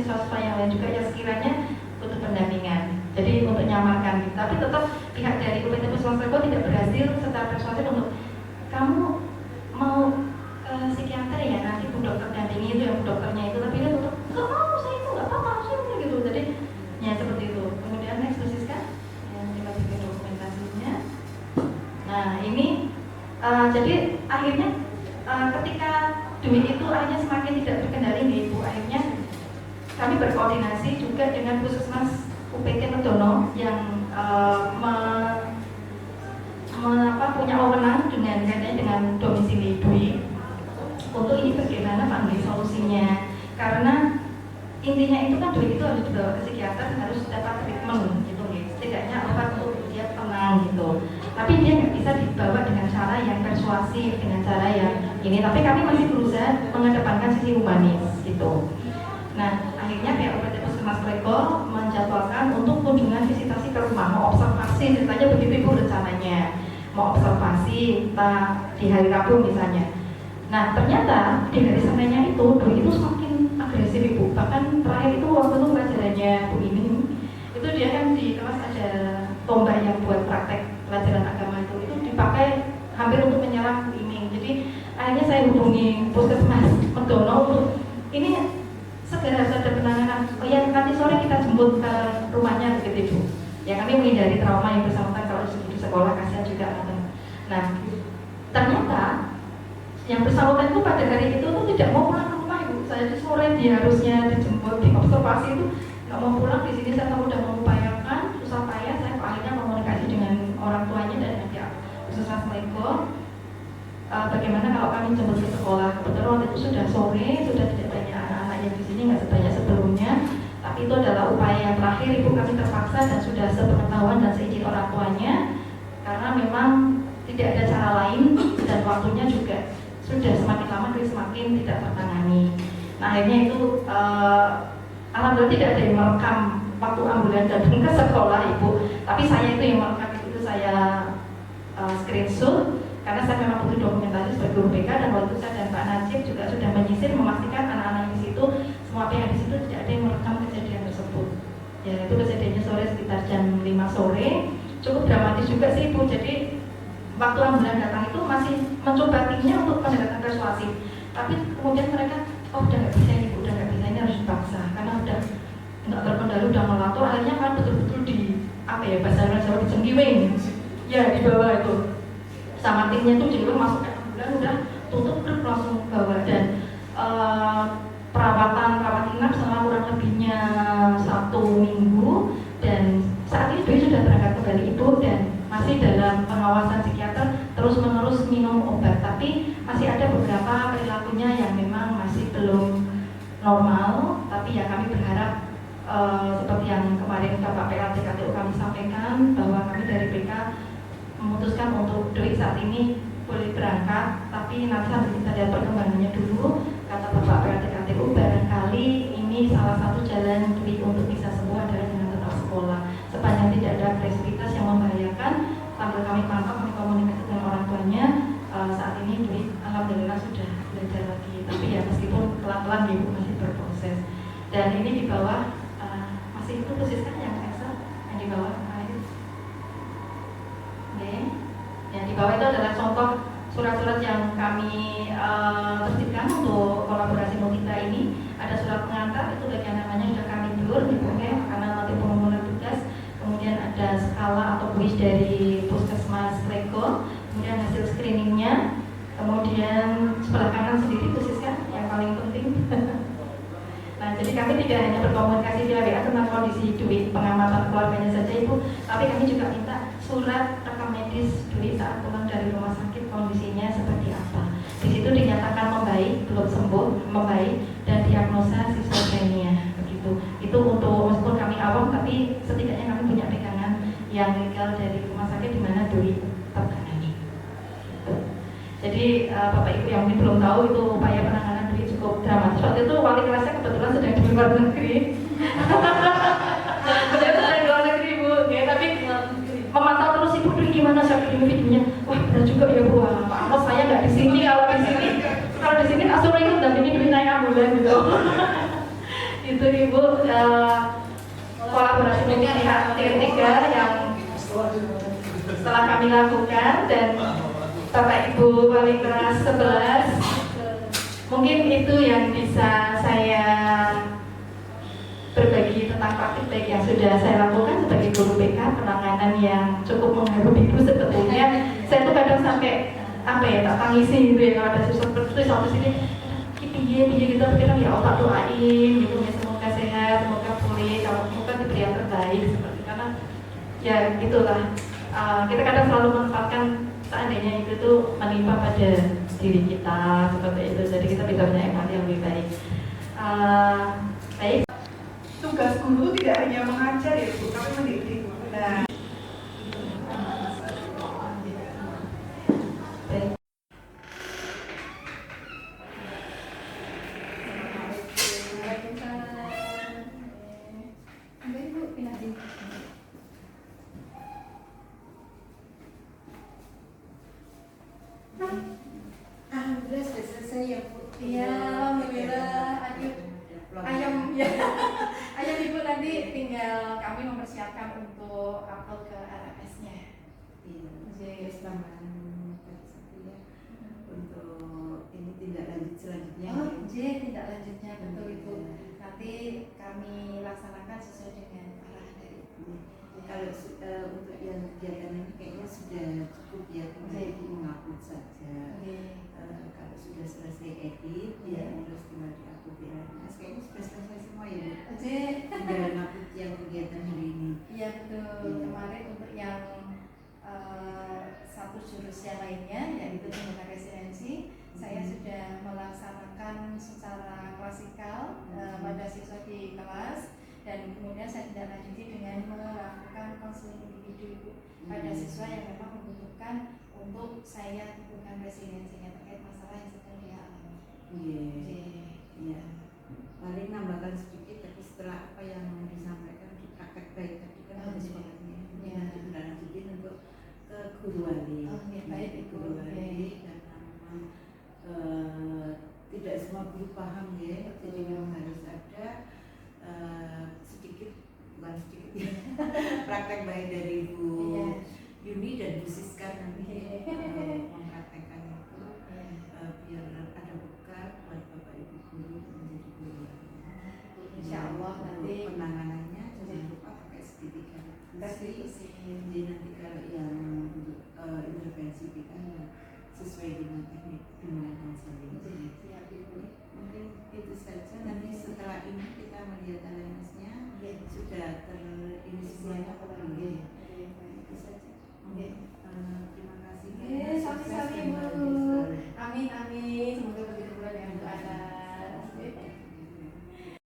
siswa-siswa yang lain juga yang sekiranya butuh pendampingan. Jadi untuk nyamarkan gitu. Tapi tetap pihak dari UPT Puskesmas Kleko tidak berhasil secara persuasif untuk kamu mau ke psikiater ya, nanti bu dokter dampingi itu yang dokternya itu, tapi dia tetap nggak mau, saya itu nggak apa-apa harusnya gitu. Jadi ya seperti itu. Kemudian next Siska yang kita bikin dokumentasinya. Nah ini jadi akhirnya ketika duit itu akhirnya semakin tidak terkendali nih Bu, akhirnya kami berkoordinasi juga dengan Puskesmas UPT Medono yang punya wewenang dengan domisili Dwi untuk ini bagaimana Pak solusinya, karena intinya itu kan duit itu harus dibawa ke psikiater, harus dapat treatment gitu nih, setidaknya obat untuk dia tenang gitu, tapi dia nggak bisa dibawa dengan cara yang persuasif, dengan cara yang ini, tapi kami masih berusaha mengedepankan sisi humanis gitu. Nah akhirnya pihak UPT Puskesmas Kleko menjadwalkan untuk kunjungan visitasi ke rumah, mau observasi, ceritanya begitu Ibu rencananya, mau observasi di hari Rabu misalnya. Nah ternyata di hari Seninnya itu Dwi itu semakin agresif Ibu, bahkan terakhir itu waktu itu pelajarannya Bu ini itu dia kan di kelas ada tombak yang buat praktek pelajaran agama itu dipakai hampir untuk menyerang Bu Iming. Jadi akhirnya saya hubungi Puskesmas Medono untuk ini segera harus ada penanganan. Oh ya nanti sore kita jemput ke rumahnya begitu Bu. Ya kami menghindari trauma yang bersangkutan kalau di sekolah, kasihan juga anak-anak. Nah ternyata yang bersangkutan itu pada hari itu tuh tidak mau pulang ke rumah Ibu. Saya di sore dia harusnya dijemput di observasi itu nggak mau pulang. Di sini saya udah mengupayakan susah payah, saya akhirnya komunikasi dengan orang tuanya dan dengan pihak Puskesmas Kleko. Bagaimana kalau kami jemput ke sekolah? Kebetulan waktu itu sudah sore, sudah tidak banyak anak-anak yang di sini, nggak sebanyak sebelumnya. Tapi itu adalah upaya yang terakhir Ibu, kami terpaksa dan sudah sepengetahuan dan seizin orang tuanya, karena memang tidak ada cara lain dan waktunya juga sudah semakin lama semakin tidak tertangani. Nah akhirnya itu alhamdulillah tidak ada yang merekam waktu ambulan datang ke sekolah Ibu, tapi saya itu yang merekam, itu saya screenshot karena saya memang butuh dokumentasi sebagai guru BK, dan waktu itu saya dan Pak Najib juga sudah menyisir memastikan anak-anak di situ, semua pihak di situ tidak ada yang merekam kejadian tersebut. Ya itu kejadiannya sore sekitar jam 5 sore, cukup dramatis juga sih Ibu. Jadi waktu ambulan datang itu masih mencoba timnya untuk pendekatan persuasif, tapi kemudian mereka udah nggak bisa ini Bu, udah nggak bisa, ini harus dipaksa karena udah nggak terkendali, udah melatu. Akhirnya kan betul-betul di bahasa Jawa dicenggiwing ya, di bawah itu sama timnya itu jadi masuk ke ambulan, udah tutup grup langsung bawa, dan perawat inap selama kurang lebihnya 1 minggu, dan saat ini Dwi sudah berangkat kembali Ibu dan masih dalam pengawasan psikiater, terus menerus minum obat, tapi masih ada beberapa perilakunya yang memang masih belum normal. Tapi ya kami berharap seperti yang kemarin Bapak PLT KTU kami sampaikan, bahwa kami dari BK memutuskan untuk Dwi saat ini boleh berangkat, tapi nanti sambil kita lihat perkembangannya dulu. Kata Bapak PLT KTU, barangkali ini salah satu jalan Dwi untuk bisa sembuh adalah dengan tetap sekolah, sepanjang tidak ada agresivitas yang membahayakan. Sambil kami pantau, kami komunikasi dengan orang tuanya, saat ini Dwi alhamdulillah sudah belajar lagi, tapi ya meskipun pelan-pelan Ibu masih berproses. Dan ini di bawah masih itu posisinya yang Excel yang di bawah. Ya, di bawah itu adalah contoh surat-surat yang kami tertibkan untuk kolaborasi multita ini. Ada surat pengantar, itu bagian namanya sudah kami blur dipakai karena nanti pengumuman tugas. Kemudian ada skala atau kuis dari Puskesmas Kleko, kemudian hasil screeningnya, kemudian sebelah kanan sendiri khususnya yang paling penting. Nah, jadi kami tidak hanya berkomunikasi via WA tentang kondisi Dwi, pengamatan keluarganya saja Ibu, tapi kami juga minta surat rekam medis Dwi saat pulang dari rumah sakit, kondisinya seperti apa. Di situ dinyatakan membaik, belum sembuh, membaik, dan diagnosa schizophrenia begitu. Itu untuk, meskipun kami awam, tapi setidaknya kami punya pegangan yang legal dari rumah sakit di mana Dwi tertangani. Jadi Bapak Ibu yang mungkin belum tahu, itu upaya penanganan Dwi cukup dramatis. Waktu itu wali kelasnya kebetulan sedang di luar negeri. Sedang di luar negeri Bu, ya, tapi memantau terus Ibu Dwi gimana saya kirim videonya. Wah berat juga ya Bu, Pak Amos saya nggak di sini, kalau di sini asuransi ikut dan ini Dwi naik ambulan gitu. itu Ibu, kolaborasi dengan pihak ketiga yang setelah kami lakukan, dan Bapak Ibu Wali kelas 11, mungkin itu yang bisa saya berbagi tentang praktik baik yang sudah saya lakukan sebagai guru BK, penanganan yang cukup mengharu Ibu sebetulnya. Saya tuh kadang sampai apa ya, tak tangisi gitu ya kalau ada sesuatu sampai sini piye gitu, tapi ya Allah doain gitu ya, semoga sehat, semoga pulih, kalau semoga diberi yang terbaik seperti, karena ya gitulah, kita kadang selalu menempatkan seandainya itu tuh menimpa pada diri kita seperti itu, jadi kita bisa punya empati yang lebih baik. Baik. Tugas guru tidak hanya mengajar ya Bu, tapi mendidik. Nah, alhamdulillah sudah selesai ya Bu. Iya, alhamdulillah. Ayam ya. Ayam Ibu nanti tinggal kami mempersiapkan untuk upload ke RMS-nya. Iya, jadi tambahan satu ya untuk ini tindak lanjut selanjutnya. Oh, tindak lanjutnya betul Ibu. Nanti kami laksanakan sesuai dengan arahan dari Ibu. Kalau untuk yang kegiatan ini kayaknya sudah cukup ya, tinggal mengupload saja. Kalau sudah selesai edit, ya terus tinggal diupload di RMS. Kayaknya sudah selesai semua ya Bu. Tinggal ngupload yang kegiatan hari ini. Iya betul. Kemarin untuk yang satu jurusan lainnya, yaitu pendidikan residensi, saya sudah melaksanakan secara klasikal pada siswa di kelas, dan kemudian saya tidak lanjuti dengan melakukan konseling individu pada siswa yang memang membutuhkan untuk saya tentukan residensinya terkait masalah yang sedang dia alami. Iya. Paling nambahkan sedikit, tapi setelah apa yang disampaikan di praktek baik tadi kan ada sebagainya. Nanti sudah lanjutin untuk ke guru wali. Baik Ibu. Guru wali, karena memang tidak semua guru paham ya, jadi memang harus ada sedikit, bukan sedikit ya, praktek baik dari Ibu Yuni dan Bu Siska nanti mempraktekkan itu, biar ada bekal buat Bapak Ibu guru menjadi guru. Insya Allah nanti penanganannya jangan lupa pakai segitiga. Jadi nanti kalau yang intervensi kita sesuai dengan teknik dengan konseling. Mungkin itu saja. Nanti setelah ini kita melihat LMS-nya sudah ini semuanya belum. Itu saja. Terima kasih. Sami-sami Bu. Amin. Semoga begitu pula ya.